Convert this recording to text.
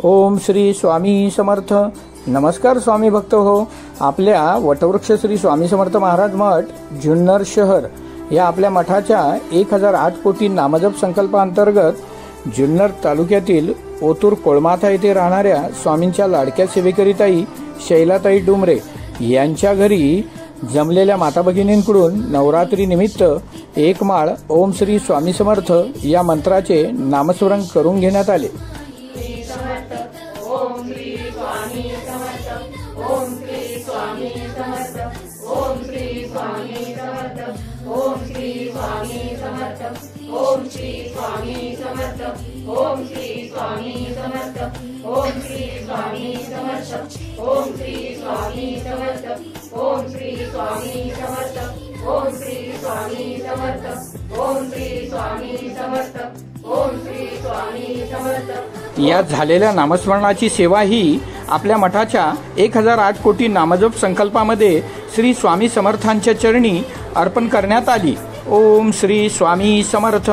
ओम श्री स्वामी समर्थ। नमस्कार स्वामी भक्त हो। आपल्या वटवृक्ष श्री स्वामी समर्थ महाराज मठ जुन्नर शहर या आपल्या मठाच्या 1008 कोटी नामजप संकल्पांतर्गत जुन्नर तालुक्यातील ओतूर कोळमाथा येथे राहणाऱ्या स्वामींच्या लाडक्या सेवेकरीताई शैलाताई डुमरे यांच्या घरी जमलेल्या माता भगिनींकडून नवरात्री निमित्त एक माळ ओम श्री स्वामी समर्थ या मंत्राचे नामस्मरण करून घेण्यात आले। ओम श्री स्वामी समर्थ। ओम श्री स्वामी समर्थ। ओम श्री स्वामी समर्थ। ओम श्री स्वामी समर्थ। ओम श्री स्वामी समर्थ। ओम श्री स्वामी समर्थ। ओम श्री स्वामी समर्थ। ओम श्री स्वामी समर्थ। ओम श्री स्वामी समर्थ। ओम श्री स्वामी समर्थ। ओम श्री स्वामी समर्थ। ओम श्री स्वामी समर्थ। या झालेल्या नामस्मरणाची सेवा ही आपल्या मठाच्या 1008 कोटी नामजप संकल्पामध्ये श्री स्वामी समर्थांच्या चरणी अर्पण करण्यात आली। ओम श्री स्वामी समर्थ।